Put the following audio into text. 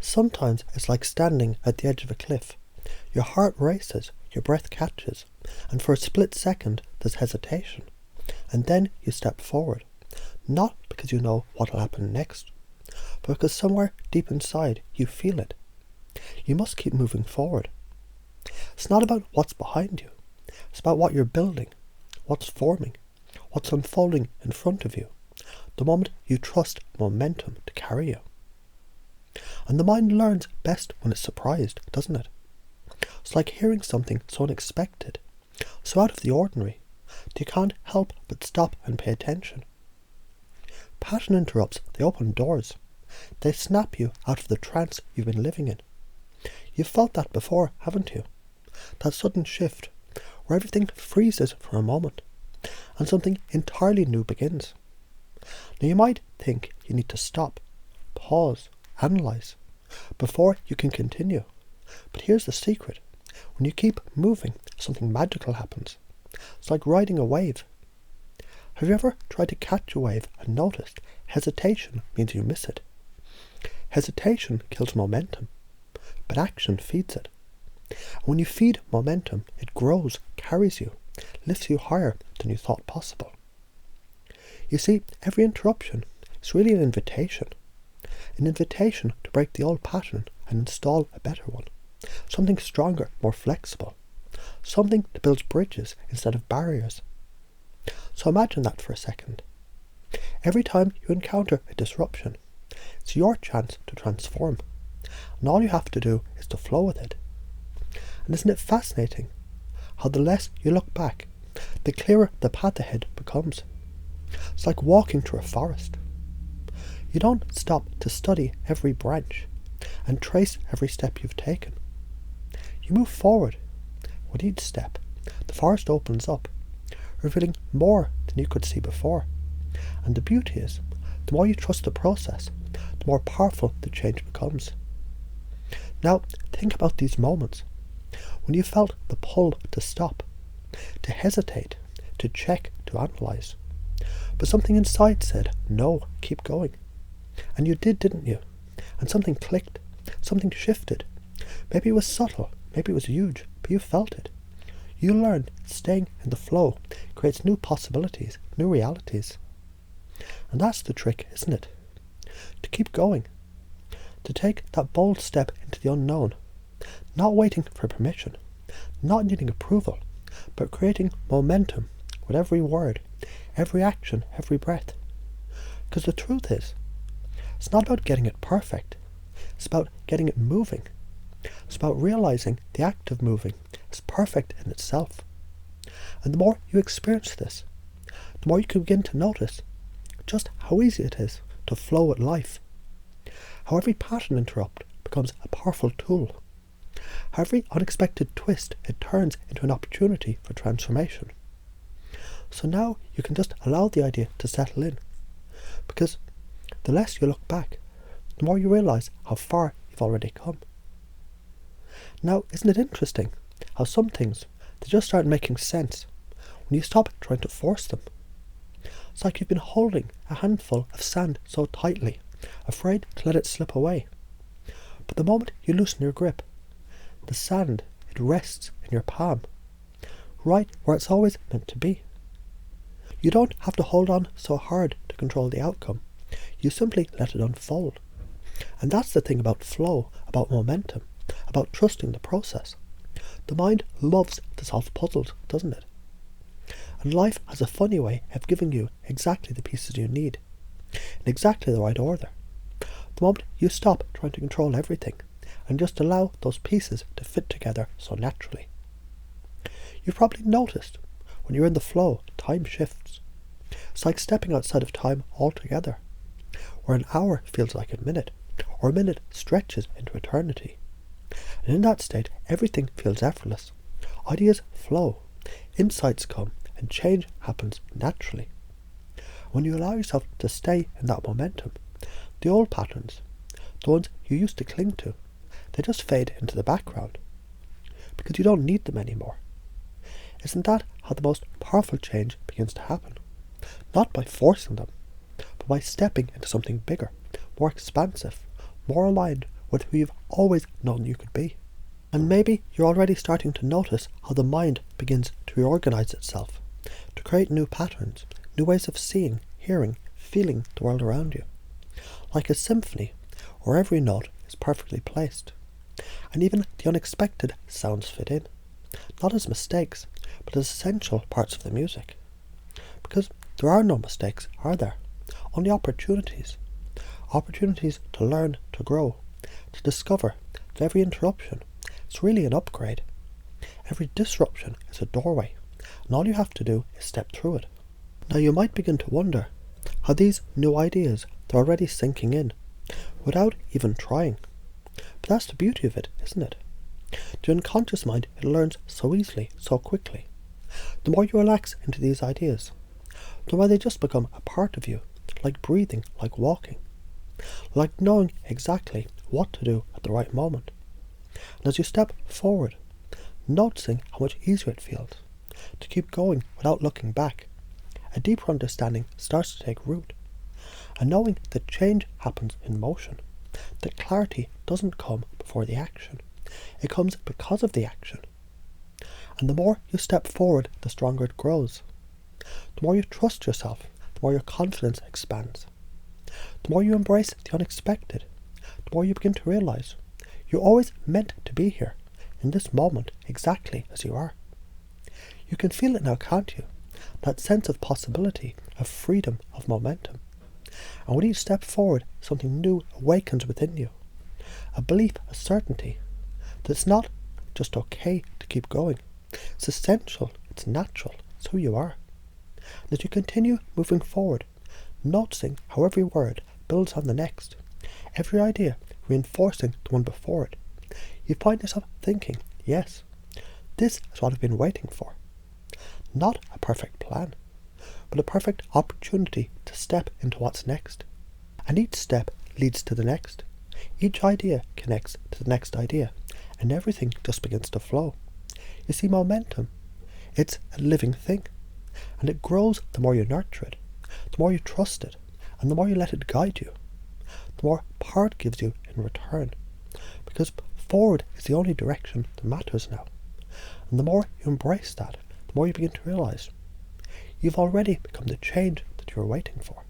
Sometimes it's like standing at the edge of a cliff. Your heart races, your breath catches, and for a split second there's hesitation. And then you step forward, not because you know what will happen next, but because somewhere deep inside you feel it. You must keep moving forward. It's not about what's behind you. It's about what you're building, what's forming, what's unfolding in front of you, the moment you trust momentum to carry you. And the mind learns best when it's surprised, doesn't it? It's like hearing something so unexpected, so out of the ordinary, that you can't help but stop and pay attention. Pattern interrupts, they open doors. They snap you out of the trance you've been living in. You've felt that before, haven't you? That sudden shift, where everything freezes for a moment, and something entirely new begins. Now you might think you need to stop, pause, analyse, before you can continue. But here's the secret. When you keep moving, something magical happens. It's like riding a wave. Have you ever tried to catch a wave and noticed hesitation means you miss it? Hesitation kills momentum, but action feeds it. And when you feed momentum, it grows, carries you, lifts you higher than you thought possible. You see, every interruption is really an invitation to break the old pattern and install a better one, something stronger, more flexible, something that builds bridges instead of barriers. So imagine that for a second. Every time you encounter a disruption, it's your chance to transform, and all you have to do is to flow with it. And isn't it fascinating how the less you look back, the clearer the path ahead becomes? It's like walking through a forest. You don't stop to study every branch and trace every step you've taken. You move forward. With each step, the forest opens up, revealing more than you could see before. And the beauty is, the more you trust the process, the more powerful the change becomes. Now, think about these moments when you felt the pull to stop, to hesitate, to check, to analyse. But something inside said, no, keep going. And you did, didn't you? And something clicked, something shifted. Maybe it was subtle, maybe it was huge, but you felt it. You learned staying in the flow creates new possibilities, new realities. And that's the trick, isn't it? To keep going. To take that bold step into the unknown. Not waiting for permission. Not needing approval. But creating momentum with every word, every action, every breath. Because the truth is, it's not about getting it perfect. It's about getting it moving. It's about realizing the act of moving is perfect in itself. And the more you experience this, the more you can begin to notice just how easy it is to flow with life. How every pattern interrupt becomes a powerful tool. How every unexpected twist it turns into an opportunity for transformation. So now you can just allow the idea to settle in. Because the less you look back, the more you realise how far you've already come. Now, isn't it interesting how some things, they just start making sense when you stop trying to force them? It's like you've been holding a handful of sand so tightly, afraid to let it slip away. But the moment you loosen your grip, the sand, it rests in your palm, right where it's always meant to be. You don't have to hold on so hard to control the outcome. You simply let it unfold. And that's the thing about flow, about momentum, about trusting the process. The mind loves to solve puzzles, doesn't it? And life has a funny way of giving you exactly the pieces you need, in exactly the right order. The moment you stop trying to control everything, and just allow those pieces to fit together so naturally. You've probably noticed, when you're in the flow, time shifts. It's like stepping outside of time altogether, where an hour feels like a minute, or a minute stretches into eternity. And in that state, everything feels effortless. Ideas flow, insights come, and change happens naturally. When you allow yourself to stay in that momentum, the old patterns, the ones you used to cling to, they just fade into the background, because you don't need them anymore. Isn't that how the most powerful change begins to happen? Not by forcing them, but by stepping into something bigger, more expansive, more aligned with who you've always known you could be. And maybe you're already starting to notice how the mind begins to reorganize itself, to create new patterns, new ways of seeing, hearing, feeling the world around you. Like a symphony, where every note is perfectly placed, and even the unexpected sounds fit in, not as mistakes, but as essential parts of the music. Because there are no mistakes, are there? Only opportunities. Opportunities to learn, to grow, to discover that every interruption is really an upgrade. Every disruption is a doorway, and all you have to do is step through it. Now you might begin to wonder how these new ideas are already sinking in, without even trying. But that's the beauty of it, isn't it? The unconscious mind, it learns so easily, so quickly. The more you relax into these ideas, the more they just become a part of you, like breathing, like walking, like knowing exactly what to do at the right moment. And as you step forward, noticing how much easier it feels to keep going without looking back, a deeper understanding starts to take root. And knowing that change happens in motion, that clarity doesn't come before the action, it comes because of the action. And the more you step forward, the stronger it grows. The more you trust yourself, the more your confidence expands. The more you embrace the unexpected, the more you begin to realize you're always meant to be here, in this moment, exactly as you are. You can feel it now, can't you? That sense of possibility, of freedom, of momentum. And with each step forward, something new awakens within you. A belief, a certainty, that it's not just okay to keep going. It's essential, it's natural, it's who you are. And as you continue moving forward, noticing how every word builds on the next, every idea reinforcing the one before it, you find yourself thinking, yes, this is what I've been waiting for. Not a perfect plan, but a perfect opportunity to step into what's next. And each step leads to the next. Each idea connects to the next idea, and everything just begins to flow. You see, momentum, it's a living thing, and it grows the more you nurture it, the more you trust it, and the more you let it guide you, the more power it gives you in return. Because forward is the only direction that matters now. And the more you embrace that, the more you begin to realize you've already become the change that you were waiting for.